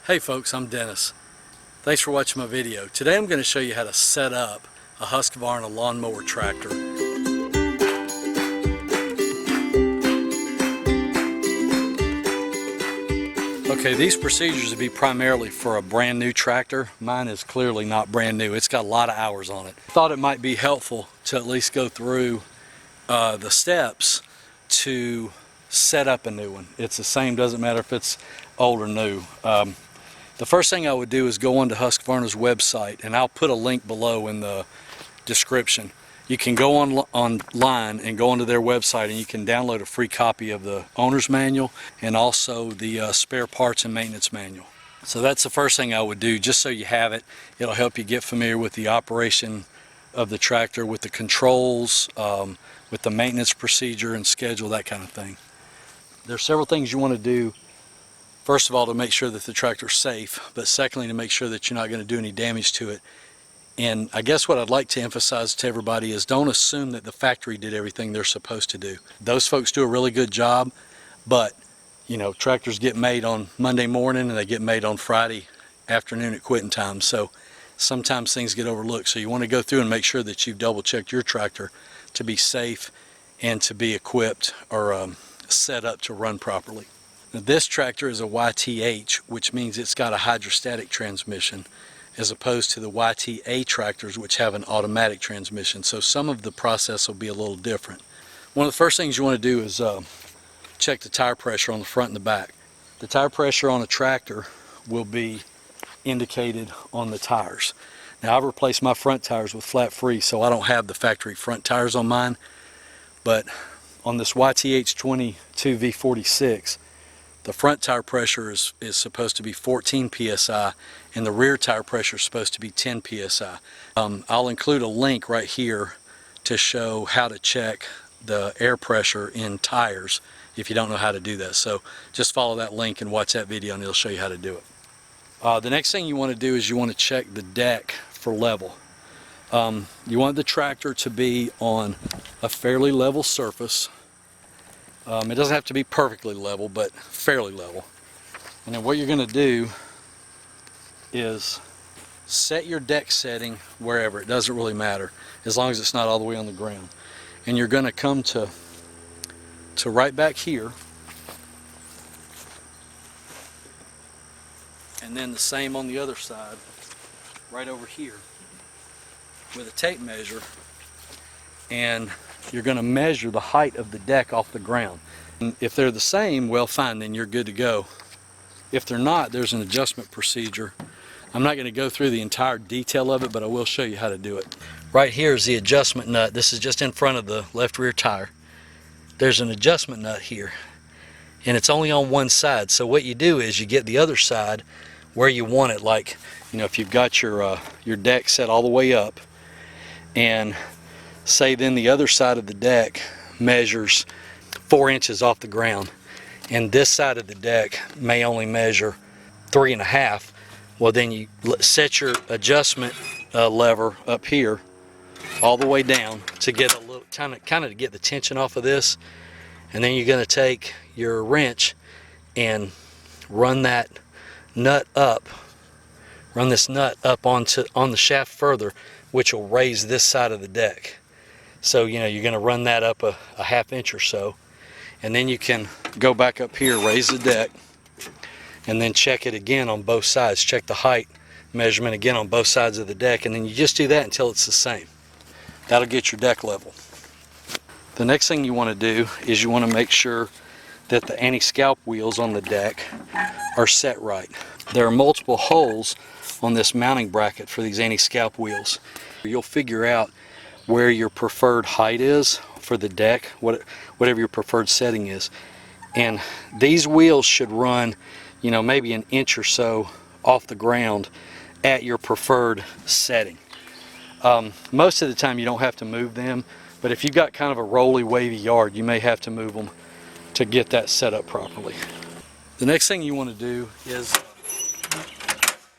Hey folks, I'm Dennis. Thanks for watching my video. Today I'm going to show you how to set up a Husqvarna lawnmower tractor. Okay, these procedures would be primarily for a brand new tractor. Mine is clearly not brand new. It's got a lot of hours on it. Thought it might be helpful to at least go through the steps to set up a new one. It's the same, doesn't matter if it's old or new. The first thing I would do is go onto Husqvarna's website, and I'll put a link below in the description. You can go online and go onto their website, and you can download a free copy of the owner's manual and also the spare parts and maintenance manual. So that's the first thing I would do, just so you have it. It'll help you get familiar with the operation of the tractor, with the controls, with the maintenance procedure and schedule, that kind of thing. There's several things you want to do. First of all, to make sure that the tractor's safe, but secondly, to make sure that you're not going to do any damage to it. And I guess what I'd like to emphasize to everybody is don't assume that the factory did everything they're supposed to do. Those folks do a really good job, but you know, tractors get made on Monday morning and they get made on Friday afternoon at quitting time. So sometimes things get overlooked. So you want to go through and make sure that you've double checked your tractor to be safe and to be equipped or set up to run properly. Now, this tractor is a YTH, which means it's got a hydrostatic transmission, as opposed to the YTA tractors, which have an automatic transmission. So some of the process will be a little different. One of the first things you want to do is check the tire pressure on the front and the back. The tire pressure on a tractor will be indicated on the tires. Now, I've replaced my front tires with flat free, so I don't have the factory front tires on mine, but on this YTH 22 V46, the front tire pressure is supposed to be 14 psi, and the rear tire pressure is supposed to be 10 psi. I'll include a link right here to show how to check the air pressure in tires if you don't know how to do that. So just follow that link and watch that video and it'll show you how to do it. The next thing you want to do is you want to check the deck for level. You want the tractor to be on a fairly level surface. It doesn't have to be perfectly level, but fairly level. And then what you're going to do is set your deck setting wherever. It doesn't really matter, as long as it's not all the way on the ground. And you're going to come to right back here, and then the same on the other side, right over here, with a tape measure, and you're going to measure the height of the deck off the ground. And if they're the same, well, fine, then you're good to go. If they're not, there's an adjustment procedure. I'm not going to go through the entire detail of it, but I will show you how to do it. Right here is the adjustment nut. This is just in front of the left rear tire. There's an adjustment nut here, and it's only on one side. So what you do is you get the other side where you want it. Like, you know, if you've got your deck set all the way up, and say then the other side of the deck measures 4 inches off the ground, and this side of the deck may only measure 3.5. Well, then you set your adjustment lever up here all the way down to get a little kind of to get the tension off of this, and then you're going to take your wrench and run that nut up, run this nut up on the shaft further, which will raise this side of the deck. So, you know, you're going to run that up a half inch or so, and then you can go back up here, raise the deck, and then check it again on both sides. Check the height measurement again on both sides of the deck, and then you just do that until it's the same. That'll get your deck level. The next thing you want to do is you want to make sure that the anti-scalp wheels on the deck are set right. There are multiple holes on this mounting bracket for these anti-scalp wheels. You'll figure out where your preferred height is for the deck, whatever your preferred setting is. And these wheels should run, you know, maybe an inch or so off the ground at your preferred setting. Most of the time you don't have to move them, but if you've got kind of a rolly, wavy yard, you may have to move them to get that set up properly. The next thing you want to do is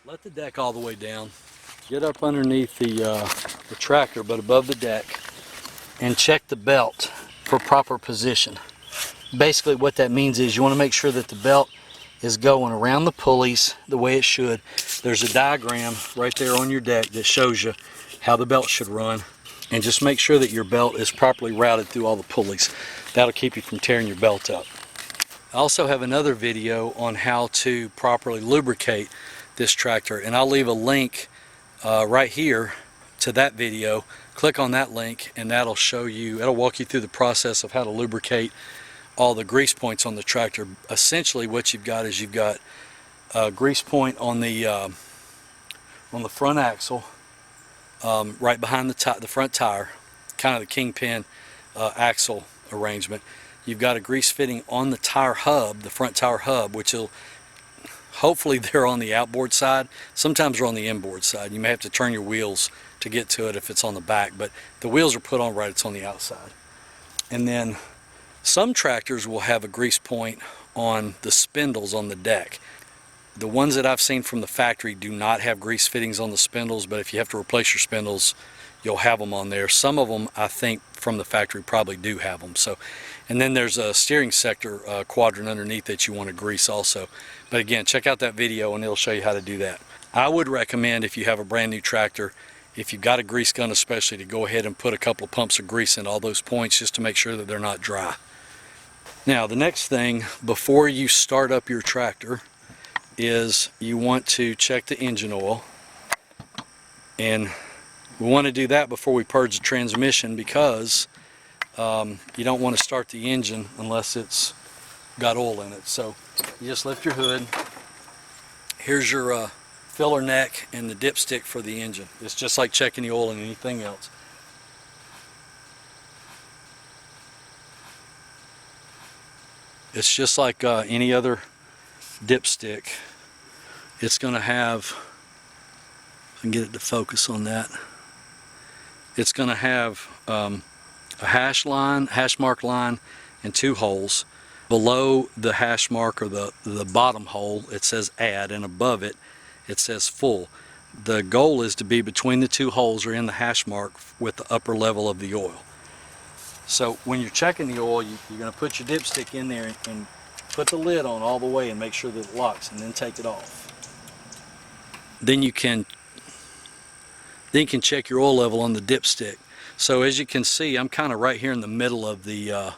let the deck all the way down. Get up underneath the tractor, but above the deck, and check the belt for proper position. Basically what that means is you want to make sure that the belt is going around the pulleys the way it should. There's a diagram right there on your deck that shows you how the belt should run. And just make sure that your belt is properly routed through all the pulleys. That'll keep you from tearing your belt up. I also have another video on how to properly lubricate this tractor, and I'll leave a link right here to that video. Click on that link and that'll show you, it'll walk you through the process of how to lubricate all the grease points on the tractor. Essentially what you've got is you've got a grease point on the front axle, right behind the front tire, kind of the kingpin axle arrangement. You've got a grease fitting on the tire hub, the front tire hub, which will, hopefully they're on the outboard side. Sometimes they're on the inboard side. You may have to turn your wheels to get to it if it's on the back, but the wheels are put on right, it's on the outside. And then some tractors will have a grease point on the spindles on the deck. The ones that I've seen from the factory do not have grease fittings on the spindles, but if you have to replace your spindles, you'll have them on there. Some of them, I think, from the factory probably do have them. So, and then there's a steering sector quadrant underneath that you want to grease also. But again, check out that video and it'll show you how to do that. I would recommend, if you have a brand new tractor, if you've got a grease gun especially, to go ahead and put a couple of pumps of grease in all those points just to make sure that they're not dry. Now, the next thing before you start up your tractor is you want to check the engine oil. And we want to do that before we purge the transmission, because you don't want to start the engine unless it's got oil in it. So you just lift your hood. Here's your filler neck and the dipstick for the engine. It's just like checking the oil in anything else. It's just like any other dipstick. It's going to have, if I can get it to focus on that, it's going to have a hash mark line and 2 holes. Below the hash mark, or the bottom hole, it says add, and above it, it says full. The goal is to be between the 2 holes or in the hash mark with the upper level of the oil. So when you're checking the oil, you're going to put your dipstick in there and put the lid on all the way and make sure that it locks, and then take it off. Then you can check your oil level on the dipstick. So as you can see, I'm kind of right here in the middle of the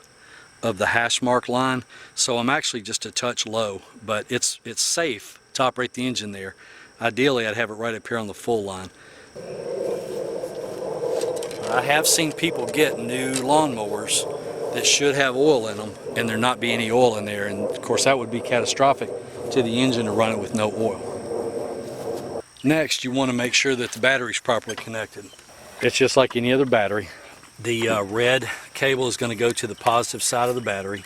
hash mark line, so I'm actually just a touch low, but it's safe to operate the engine there. Ideally, I'd have it right up here on the full line. I have seen people get new lawnmowers that should have oil in them, and there not be any oil in there, and of course that would be catastrophic to the engine to run it with no oil. Next, you want to make sure that the battery's properly connected. It's just like any other battery. The red cable is going to go to the positive side of the battery,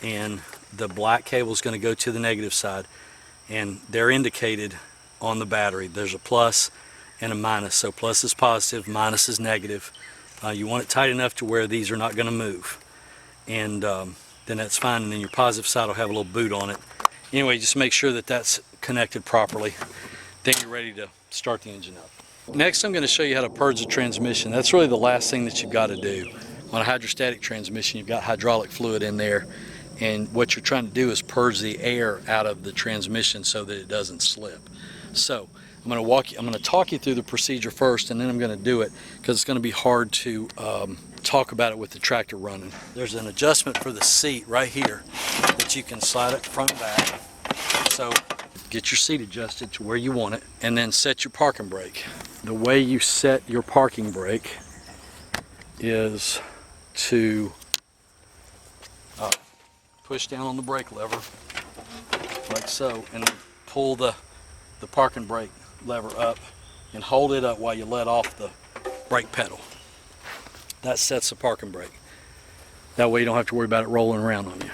and the black cable is going to go to the negative side, and they're indicated on the battery. There's a plus and a minus. So plus is positive, minus is negative. You want it tight enough to where these are not going to move, and then that's fine. And then your positive side will have a little boot on it. Anyway, just make sure that that's connected properly. Then you're ready to start the engine up. Next, I'm going to show you how to purge the transmission. That's really the last thing that you've got to do. On a hydrostatic transmission, you've got hydraulic fluid in there, and what you're trying to do is purge the air out of the transmission so that it doesn't slip. So I'm going to talk you through the procedure first, and then I'm going to do it because it's going to be hard to talk about it with the tractor running. There's an adjustment for the seat right here that you can slide it front and back. So get your seat adjusted to where you want it, and then set your parking brake. The way you set your parking brake is to push down on the brake lever like so, and pull the parking brake lever up and hold it up while you let off the brake pedal. That sets the parking brake. That way you don't have to worry about it rolling around on you.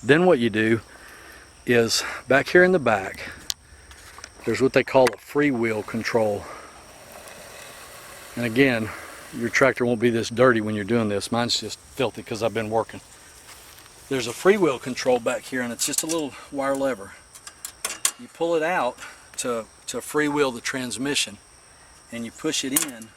Then what you do is, back here in the back, there's what they call a freewheel control. And again, your tractor won't be this dirty when you're doing this. Mine's just filthy because I've been working. There's a freewheel control back here, and it's just a little wire lever. You pull it out to freewheel the transmission, and you push it in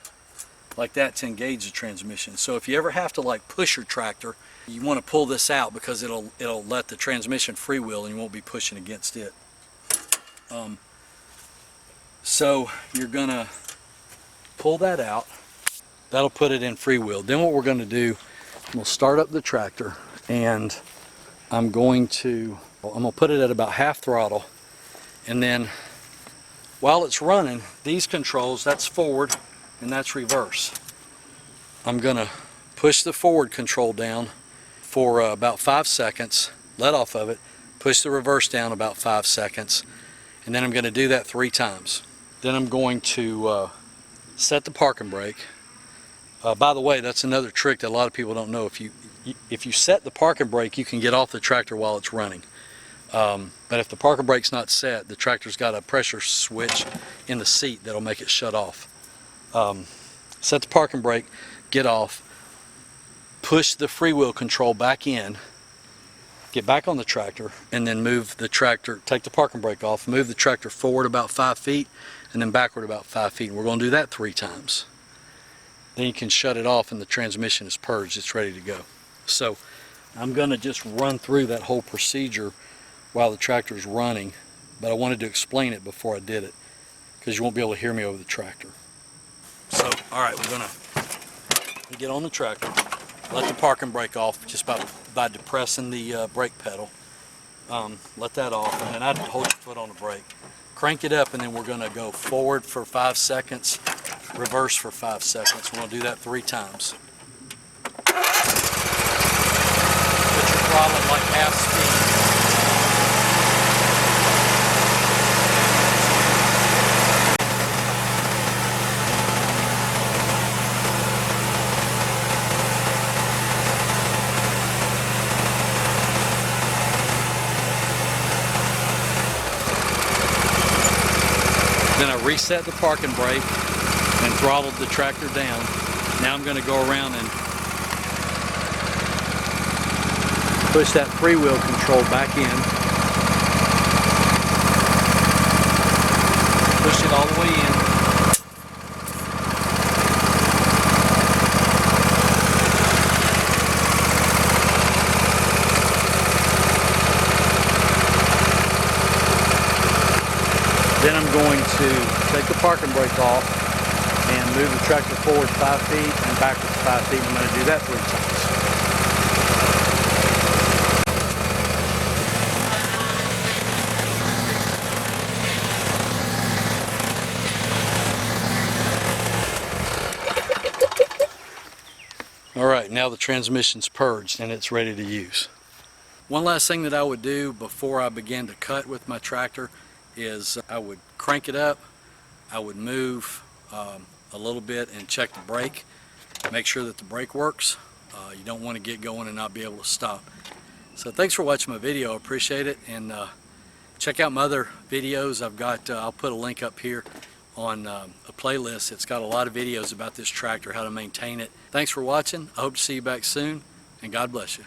like that to engage the transmission. So if you ever have to like push your tractor, you want to pull this out because it'll let the transmission freewheel and you won't be pushing against it. So you're gonna pull that out. That'll put it in freewheel. Then what we're going to do, we'll start up the tractor, and I'm going to put it at about half throttle, and then while it's running, these controls, that's forward and that's reverse. I'm going to push the forward control down for about 5 seconds, let off of it, push the reverse down about 5 seconds, and then I'm going to do that 3 times. Then I'm going to set the parking brake. By the way, that's another trick that a lot of people don't know. If you set the parking brake, you can get off the tractor while it's running. But if the parking brake's not set, the tractor's got a pressure switch in the seat that'll make it shut off. Set the parking brake, get off, push the freewheel control back in, get back on the tractor, and then move the tractor, take the parking brake off, move the tractor forward about 5 feet, and then backward about 5 feet. And we're going to do that 3 times. Then you can shut it off and the transmission is purged. It's ready to go. So I'm going to just run through that whole procedure while the tractor is running, but I wanted to explain it before I did it because you won't be able to hear me over the tractor. So, all right, we're going to get on the tractor, let the parking brake off just by depressing the brake pedal. Let that off, and then I'd hold your foot on the brake. Crank it up, and then we're going to go forward for 5 seconds, reverse for 5 seconds. We're going to do that 3 times. Put your throttle at like half speed. Then I reset the parking brake and throttled the tractor down. Now I'm going to go around and push that freewheel control back in. Push it all the way in. Then I'm going to take the parking brake off and move the tractor forward 5 feet and backwards 5 feet. I'm going to do that 3 times. All right, now the transmission's purged and it's ready to use. One last thing that I would do before I begin to cut with my tractor is I would crank it up, I would move a little bit and check the brake, make sure that the brake works. You don't want to get going and not be able to stop. So thanks for watching my video, I appreciate it, and check out my other videos. I've got, I'll put a link up here on a playlist. It's got a lot of videos about this tractor, how to maintain it. Thanks for watching, I hope to see you back soon, and God bless you.